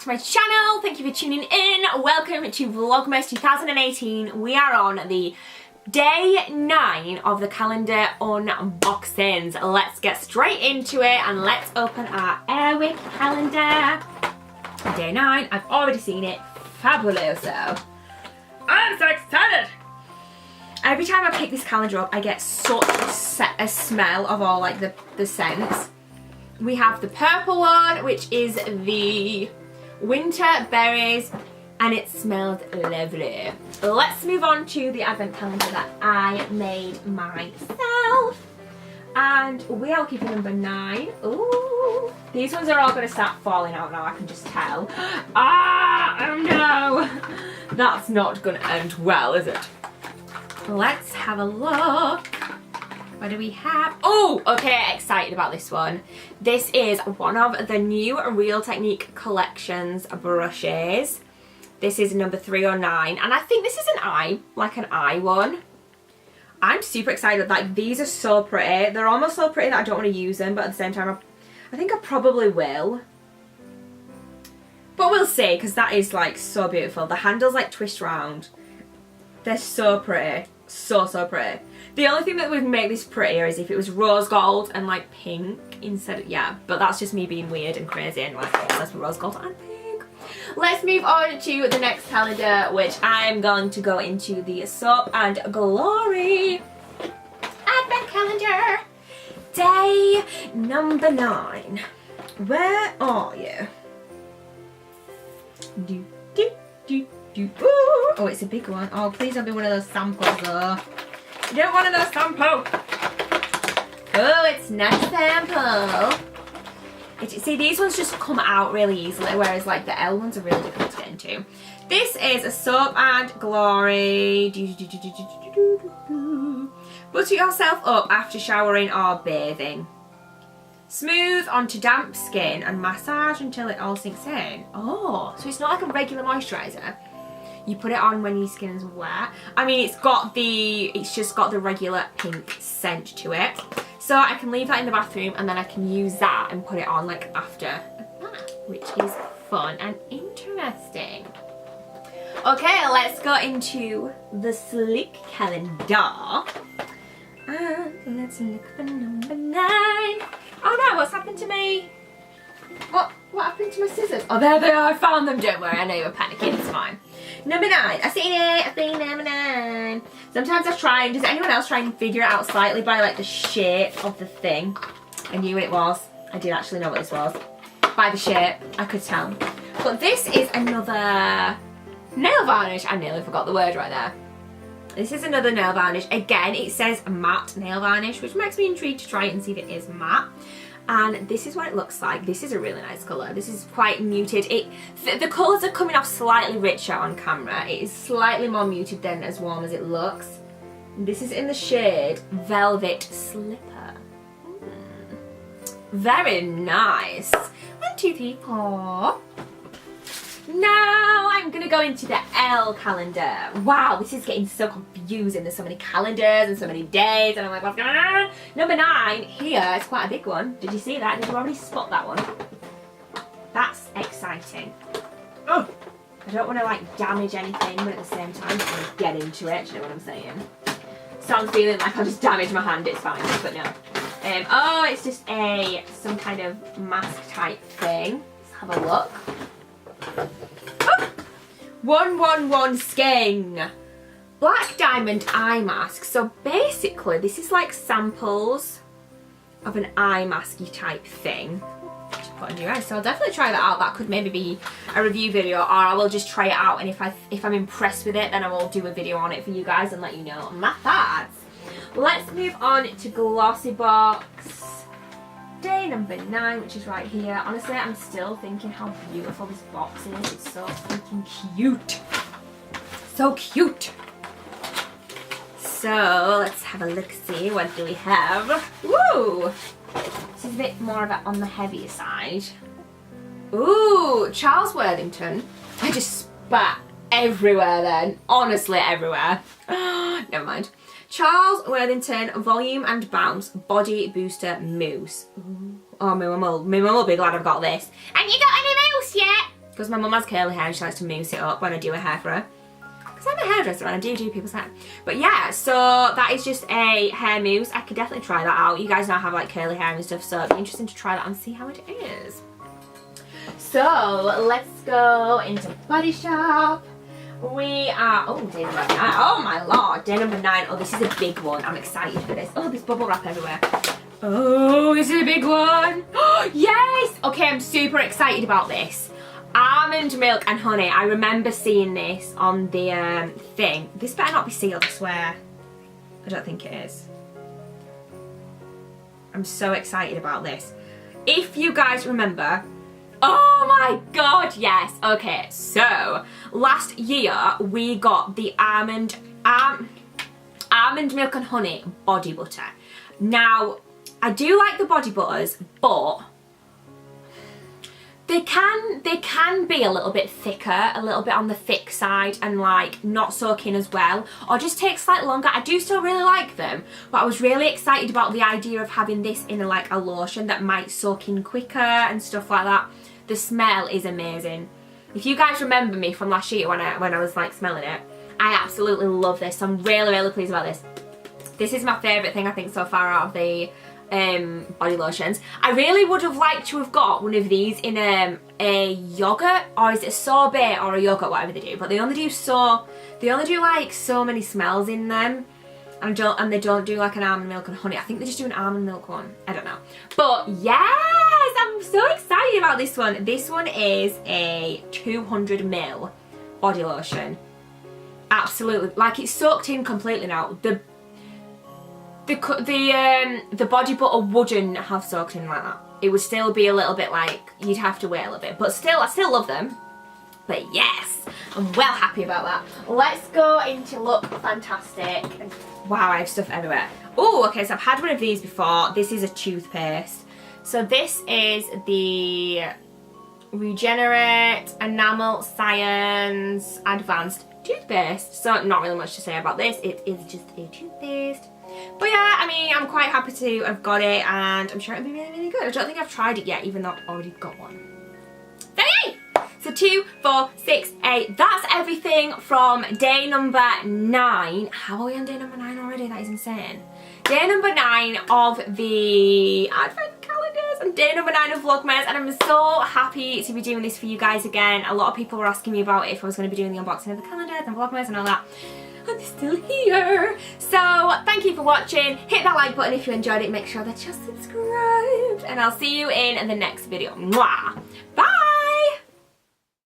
My channel, thank you for tuning in. Welcome to Vlogmas 2018. We are on the day 9 of the calendar unboxings. Let's get straight into it and let's open our Airwick calendar. Day 9, I've already seen it. Fabuloso. I'm so excited. Every time I pick this calendar up, I get such a smell of all like the scents. We have the purple one, which is the winter berries, and it smells lovely. Let's move on to the advent calendar that I made myself, and we are keeping number 9. Ooh, these ones are all going to start falling out now, I can just tell. Oh no, that's not going to end well, is it? Let's have a look. What do we have? Oh, okay, excited about this one. This is one of the new Real Technique Collections brushes. This is number 309, and I think this is an eye, like an eye one. I'm super excited. Like, these are so pretty. They're almost so pretty that I don't want to use them, but at the same time, I think I probably will. But we'll see, because that is like so beautiful. The handles like twist round. They're so pretty. So pretty. The only thing that would make this prettier is if it was rose gold and like pink instead of, yeah, but that's just me being weird and crazy and like obsessed with rose gold and pink. Let's move on to the next calendar, which I'm going to go into the Soap and Glory Advent Calendar. Day number 9. Where are you? Ooh. Oh, it's a big one. Oh, please don't be one of those samples though. You don't want another sample. Oh, it's not a sample. See, these ones just come out really easily, whereas like the L ones are really difficult to get into. This is a Soap and Glory. Butter yourself up after showering or bathing. Smooth onto damp skin and massage until it all sinks in. Oh, so it's not like a regular moisturiser. You put it on when your skin's wet. I mean, it's just got the regular pink scent to it. So I can leave that in the bathroom and then I can use that and put it on like after a bath, which is fun and interesting. Okay, let's go into the Sleek calendar. And let's look for number 9. Oh no, what's happened to me? What happened to my scissors? Oh, there they are. I found them. Don't worry. I know you were panicking. It's fine. Number 9. I've seen it. I've seen number 9. Sometimes I try and... Does anyone else try and figure it out slightly by like the shape of the thing? I knew what it was. I did actually know what this was. By the shape, I could tell. But this is another nail varnish. I nearly forgot the word right there. This is another nail varnish. Again, it says matte nail varnish, which makes me intrigued to try it and see if it is matte. And this is what it looks like. This is a really nice colour. This is quite muted. The colours are coming off slightly richer on camera. It is slightly more muted than as warm as it looks. This is in the shade Velvet Slipper. Very nice. 1, 2, 3, 4. Now I'm gonna go into the L calendar. Wow, this is getting so confusing. There's so many calendars and so many days, and I'm like, what's going on? Number 9 here is quite a big one. Did you see that? Did you already spot that one? That's exciting. Oh, I don't want to like damage anything, but at the same time, I'm gonna get into it. Do you know what I'm saying? So I'm feeling like I'll just damage my hand. It's fine, but no. Oh, it's just some kind of mask type thing. Let's have a look. 111 skin black diamond eye mask. So basically this is like samples of an eye masky type thing to put on your eyes. So I'll definitely try that out. That could maybe be a review video, or I will just try it out, and if I'm impressed with it, then I will do a video on it for you guys and let you know my thoughts. Let's move on to Glossy Box. Day number 9, which is right here. Honestly, I'm still thinking how beautiful this box is. It's so freaking cute. So cute. So let's have a look, see what do we have. Woo! This is a bit more of it on the heavier side. Ooh, Charles Worthington. I just spat everywhere then. Honestly, everywhere. No, Never mind. Charles Worthington Volume and Bounce Body Booster Mousse. Ooh. Oh, my mum will be glad I've got this. And you got any mousse yet? Because my mum has curly hair and she likes to mousse it up when I do her hair for her. Because I'm a hairdresser and I do people's hair. But yeah, so that is just a hair mousse. I could definitely try that out. You guys know I have like curly hair and stuff, so it'd be interesting to try that and see how it is. So let's go into Body Shop. We are, oh, day number 9. Oh my lord, day number 9. Oh, this is a big one. I'm excited for this. Oh, there's bubble wrap everywhere. Oh, this is a big one. Oh, yes. Okay, I'm super excited about this. Almond milk and honey. I remember seeing this on the thing. This better not be sealed, I swear. I don't think it is. I'm so excited about this. If you guys remember, oh my god, yes. Okay, so last year we got the almond milk and honey body butter. Now, I do like the body butters, but they can be a little bit thicker, a little bit on the thick side, and like not soak in as well, or just take slightly longer. I do still really like them, but I was really excited about the idea of having this in like a lotion that might soak in quicker and stuff like that. The smell is amazing. If you guys remember me from last year when I was like smelling it, I absolutely love this. So I'm really, really pleased about this. This is my favourite thing I think so far out of the body lotions. I really would have liked to have got one of these in a yogurt, or is it a sorbet or a yogurt, whatever they do. But they only do like so many smells in them. And they don't do like an almond milk and honey. I think they just do an almond milk one. I don't know. But yes, I'm so excited about this one. This one is a 200ml body lotion. Absolutely, like it's soaked in completely now. The body butter wouldn't have soaked in like that. It would still be a little bit like, you'd have to wait a little bit. But still, I still love them. But yes, I'm well happy about that. Let's go into Look Fantastic. Wow, I have stuff everywhere. Oh, okay, so I've had one of these before. This is a toothpaste. So this is the Regenerate Enamel Science Advanced Toothpaste. So not really much to say about this. It is just a toothpaste. But yeah, I mean, I'm quite happy to have got it, and I'm sure it'll be really, really good. I don't think I've tried it yet, even though I've already got one. So yay! So 2, 4, 6, 8. That's everything from day number 9. How are we on day number 9 already? That is insane. Day number 9 of the advent calendars and day number 9 of Vlogmas, and I'm so happy to be doing this for you guys again. A lot of people were asking me about if I was going to be doing the unboxing of the calendars and Vlogmas and all that. And they're still here. So thank you for watching. Hit that like button if you enjoyed it. Make sure that you're subscribed. And I'll see you in the next video. Mwah! Bye!